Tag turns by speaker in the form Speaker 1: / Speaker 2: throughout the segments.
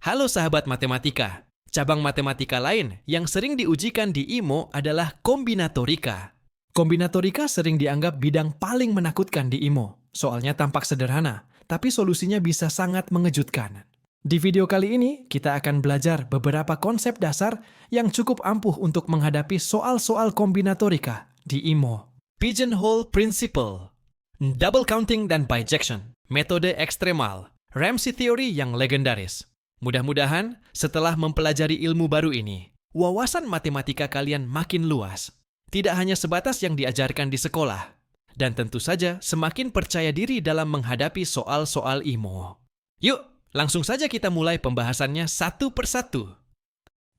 Speaker 1: Halo sahabat matematika. Cabang matematika lain yang sering diujikan di IMO adalah kombinatorika. Kombinatorika sering dianggap bidang paling menakutkan di IMO. Soalnya tampak sederhana, tapi solusinya bisa sangat mengejutkan. Di video kali ini, kita akan belajar beberapa konsep dasar yang cukup ampuh untuk menghadapi soal-soal kombinatorika di IMO. Pigeonhole Principle, double counting dan bijection, metode ekstremal, Ramsey Theory yang legendaris. Mudah-mudahan setelah mempelajari ilmu baru ini, wawasan matematika kalian makin luas. Tidak hanya sebatas yang diajarkan di sekolah. Dan tentu saja semakin percaya diri dalam menghadapi soal-soal IMO. Yuk, langsung saja kita mulai pembahasannya satu persatu.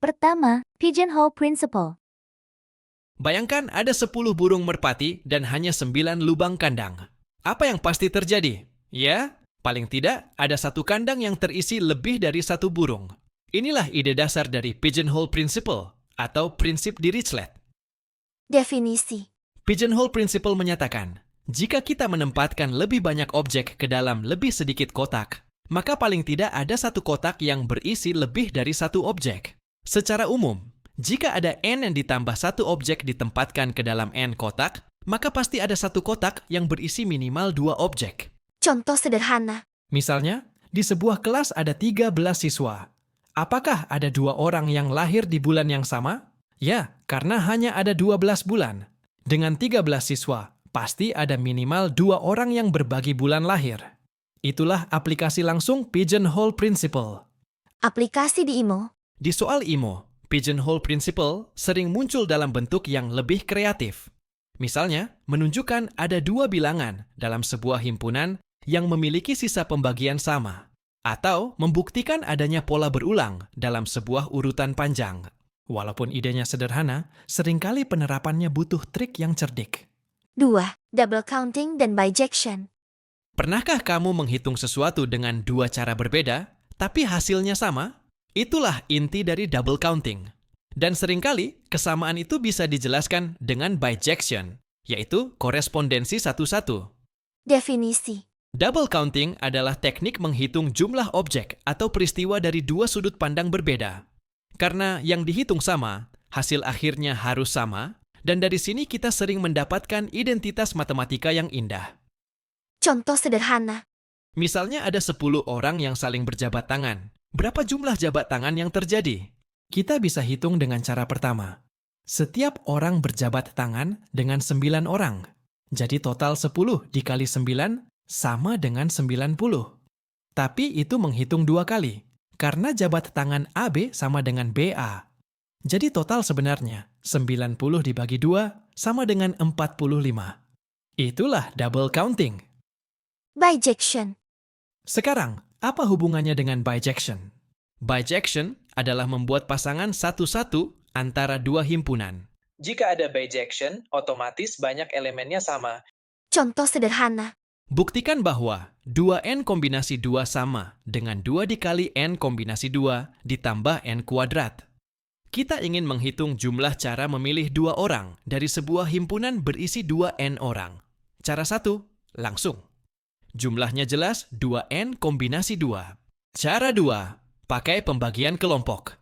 Speaker 2: Pertama, Pigeonhole Principle.
Speaker 1: Bayangkan ada 10 burung merpati dan hanya 9 lubang kandang. Apa yang pasti terjadi? Ya, paling tidak ada satu kandang yang terisi lebih dari satu burung. Inilah ide dasar dari Pigeonhole Principle atau prinsip Dirichlet.
Speaker 2: Definisi.
Speaker 1: Pigeonhole Principle menyatakan, jika kita menempatkan lebih banyak objek ke dalam lebih sedikit kotak, maka paling tidak ada satu kotak yang berisi lebih dari satu objek. Secara umum, jika ada n yang ditambah satu objek ditempatkan ke dalam n kotak, maka pasti ada satu kotak yang berisi minimal 2 objek.
Speaker 2: Contoh sederhana.
Speaker 1: Misalnya, di sebuah kelas ada 13 siswa. Apakah ada 2 orang yang lahir di bulan yang sama? Ya, karena hanya ada 12 bulan. Dengan 13 siswa, pasti ada minimal 2 orang yang berbagi bulan lahir. Itulah aplikasi langsung Pigeonhole Principle.
Speaker 2: Aplikasi di IMO.
Speaker 1: Di soal IMO, Pigeonhole Principle sering muncul dalam bentuk yang lebih kreatif. Misalnya, menunjukkan ada 2 bilangan dalam sebuah himpunan yang memiliki sisa pembagian sama, atau membuktikan adanya pola berulang dalam sebuah urutan panjang. Walaupun idenya sederhana, seringkali penerapannya butuh trik yang cerdik.
Speaker 2: 2. Double counting dan bijection.
Speaker 1: Pernahkah kamu menghitung sesuatu dengan 2 cara berbeda, tapi hasilnya sama? Itulah inti dari double counting. Dan seringkali, kesamaan itu bisa dijelaskan dengan bijection, yaitu korespondensi satu-satu.
Speaker 2: Definisi.
Speaker 1: Double counting adalah teknik menghitung jumlah objek atau peristiwa dari 2 sudut pandang berbeda. Karena yang dihitung sama, hasil akhirnya harus sama, dan dari sini kita sering mendapatkan identitas matematika yang indah.
Speaker 2: Contoh sederhana.
Speaker 1: Misalnya ada 10 orang yang saling berjabat tangan. Berapa jumlah jabat tangan yang terjadi? Kita bisa hitung dengan cara pertama. Setiap orang berjabat tangan dengan 9 orang. Jadi total 10 dikali 9 sama dengan 90. Tapi itu menghitung 2 kali. Karena jabat tangan AB sama dengan BA. Jadi total sebenarnya 90 dibagi 2 sama dengan 45. Itulah double counting.
Speaker 2: Bijection.
Speaker 1: Sekarang, apa hubungannya dengan bijection? Bijection adalah membuat pasangan satu-satu antara 2 himpunan. Jika ada bijection, otomatis banyak elemennya sama.
Speaker 2: Contoh sederhana.
Speaker 1: Buktikan bahwa 2n kombinasi 2 sama dengan 2 dikali n kombinasi 2 ditambah n kuadrat. Kita ingin menghitung jumlah cara memilih 2 orang dari sebuah himpunan berisi 2n orang. Cara 1, langsung. Jumlahnya jelas 2n kombinasi 2. Cara 2, pakai pembagian kelompok.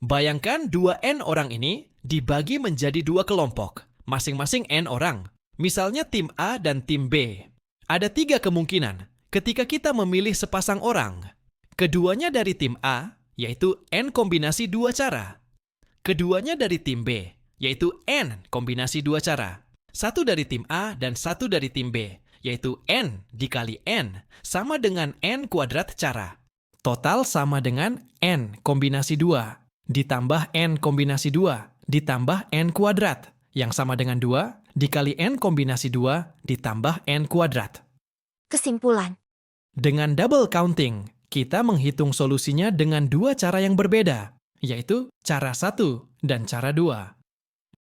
Speaker 1: Bayangkan 2n orang ini dibagi menjadi 2 kelompok, masing-masing n orang. Misalnya tim A dan tim B. Ada 3 kemungkinan ketika kita memilih sepasang orang. Keduanya dari tim A, yaitu n kombinasi 2 cara. Keduanya dari tim B, yaitu n kombinasi 2 cara. Satu dari tim A dan satu dari tim B, yaitu n dikali n, sama dengan n kuadrat cara. Total sama dengan n kombinasi 2, ditambah n kombinasi 2, ditambah n kuadrat, yang sama dengan 2, dikali n kombinasi 2 ditambah n kuadrat.
Speaker 2: Kesimpulan.
Speaker 1: Dengan double counting, kita menghitung solusinya dengan 2 cara yang berbeda, yaitu cara 1 dan cara 2.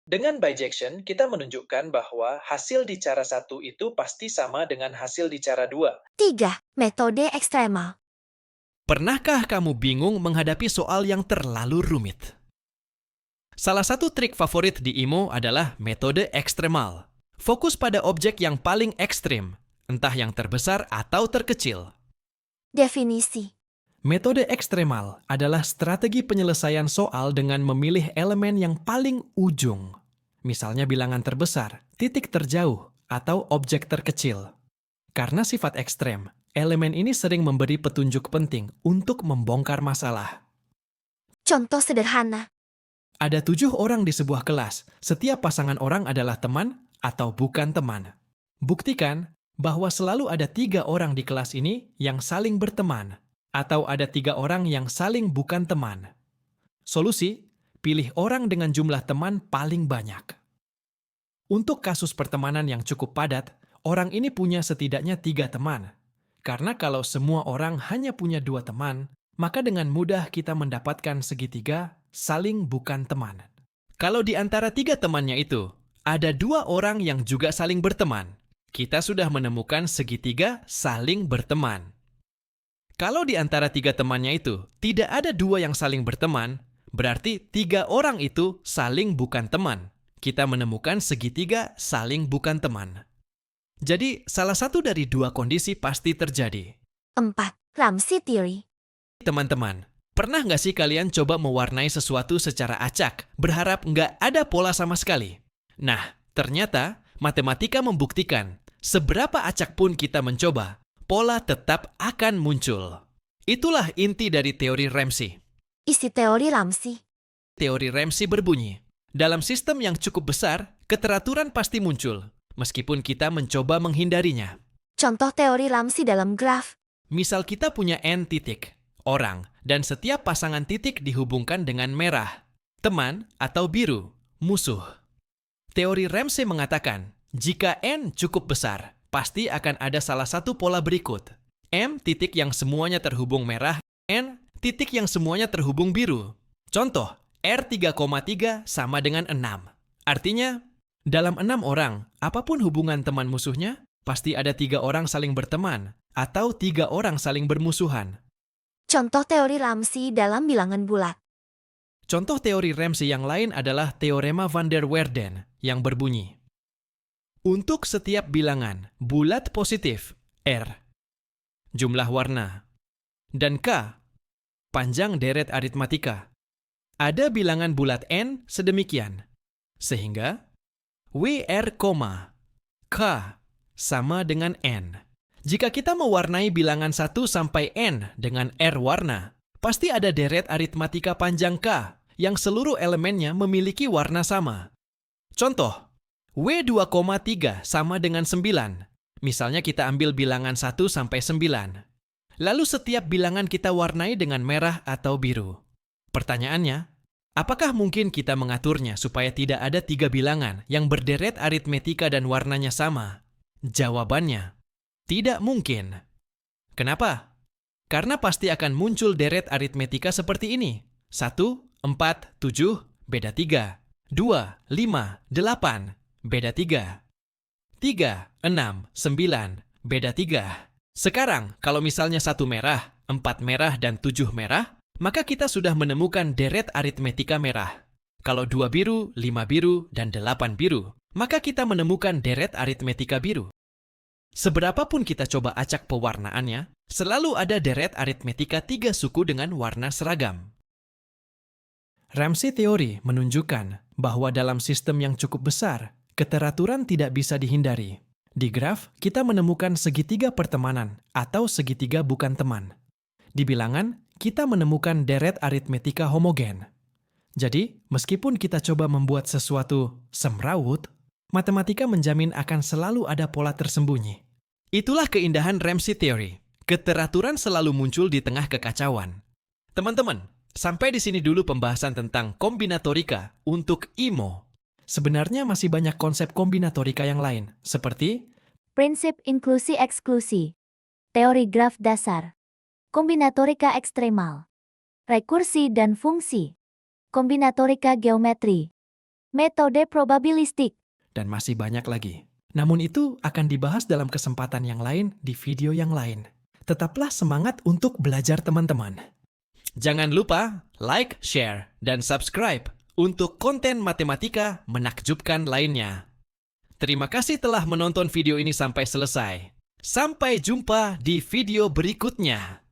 Speaker 1: Dengan bijection, kita menunjukkan bahwa hasil di cara 1 itu pasti sama dengan hasil di cara 2.
Speaker 2: 3. Metode ekstremal.
Speaker 1: Pernahkah kamu bingung menghadapi soal yang terlalu rumit? Salah satu trik favorit di IMO adalah metode ekstremal. Fokus pada objek yang paling ekstrim, entah yang terbesar atau terkecil.
Speaker 2: Definisi.
Speaker 1: Metode ekstremal adalah strategi penyelesaian soal dengan memilih elemen yang paling ujung. Misalnya bilangan terbesar, titik terjauh, atau objek terkecil. Karena sifat ekstrem, elemen ini sering memberi petunjuk penting untuk membongkar masalah.
Speaker 2: Contoh sederhana.
Speaker 1: Ada 7 orang di sebuah kelas. Setiap pasangan orang adalah teman atau bukan teman. Buktikan bahwa selalu ada 3 orang di kelas ini yang saling berteman, atau ada 3 orang yang saling bukan teman. Solusi, pilih orang dengan jumlah teman paling banyak. Untuk kasus pertemanan yang cukup padat, orang ini punya setidaknya 3 teman. Karena kalau semua orang hanya punya 2 teman, maka dengan mudah kita mendapatkan segitiga saling bukan teman. Kalau di antara 3 temannya itu, ada 2 orang yang juga saling berteman, kita sudah menemukan segitiga saling berteman. Kalau di antara 3 temannya itu tidak ada 2 yang saling berteman, berarti 3 orang itu saling bukan teman. Kita menemukan segitiga saling bukan teman. Jadi, salah satu dari 2 kondisi pasti terjadi.
Speaker 2: 4. Ramsey Theory.
Speaker 1: Teman-teman, pernah nggak sih kalian coba mewarnai sesuatu secara acak, berharap nggak ada pola sama sekali? Nah, ternyata matematika membuktikan, seberapa acak pun kita mencoba, pola tetap akan muncul. Itulah inti dari teori Ramsey.
Speaker 2: Isi teori Ramsey.
Speaker 1: Teori Ramsey berbunyi, dalam sistem yang cukup besar, keteraturan pasti muncul, meskipun kita mencoba menghindarinya.
Speaker 2: Contoh teori Ramsey dalam graf.
Speaker 1: Misal kita punya N titik, orang, dan setiap pasangan titik dihubungkan dengan merah, teman atau biru, musuh. Teori Ramsey mengatakan, jika N cukup besar, pasti akan ada salah satu pola berikut. M titik yang semuanya terhubung merah, N titik yang semuanya terhubung biru. Contoh, R3,3 sama dengan 6. Artinya, dalam 6 orang, apapun hubungan teman musuhnya, pasti ada 3 orang saling berteman, atau 3 orang saling bermusuhan.
Speaker 2: Contoh teori Ramsey dalam bilangan bulat.
Speaker 1: Contoh teori Ramsey yang lain adalah teorema van der Waerden yang berbunyi, untuk setiap bilangan bulat positif R, jumlah warna, dan K, panjang deret aritmatika, ada bilangan bulat N sedemikian, sehingga WR, K sama dengan N. Jika kita mewarnai bilangan 1 sampai N dengan R warna, pasti ada deret aritmatika panjang K yang seluruh elemennya memiliki warna sama. Contoh, W2,3 sama dengan 9. Misalnya kita ambil bilangan 1 sampai 9. Lalu setiap bilangan kita warnai dengan merah atau biru. Pertanyaannya, apakah mungkin kita mengaturnya supaya tidak ada 3 bilangan yang berderet aritmetika dan warnanya sama? Jawabannya, tidak mungkin. Kenapa? Karena pasti akan muncul deret aritmetika seperti ini. 1, 4, 7, beda 3. 2, 5, 8, beda 3. 3, 6, 9, beda 3. Sekarang, kalau misalnya 1 merah, 4 merah, dan 7 merah, maka kita sudah menemukan deret aritmetika merah. Kalau 2 biru, 5 biru, dan 8 biru, maka kita menemukan deret aritmetika biru. Seberapapun kita coba acak pewarnaannya, selalu ada deret aritmetika 3 suku dengan warna seragam. Ramsey teori menunjukkan bahwa dalam sistem yang cukup besar, keteraturan tidak bisa dihindari. Di graf, kita menemukan segitiga pertemanan atau segitiga bukan teman. Di bilangan, kita menemukan deret aritmetika homogen. Jadi, meskipun kita coba membuat sesuatu semrawut, matematika menjamin akan selalu ada pola tersembunyi. Itulah keindahan Ramsey Theory. Keteraturan selalu muncul di tengah kekacauan. Teman-teman, sampai di sini dulu pembahasan tentang kombinatorika untuk IMO. Sebenarnya masih banyak konsep kombinatorika yang lain, seperti
Speaker 3: prinsip inklusi-eksklusi, teori graf dasar, kombinatorika ekstremal, rekursi dan fungsi, kombinatorika geometri, metode probabilistik,
Speaker 1: dan masih banyak lagi. Namun itu akan dibahas dalam kesempatan yang lain di video yang lain. Tetaplah semangat untuk belajar teman-teman. Jangan lupa like, share, dan subscribe untuk konten matematika menakjubkan lainnya. Terima kasih telah menonton video ini sampai selesai. Sampai jumpa di video berikutnya.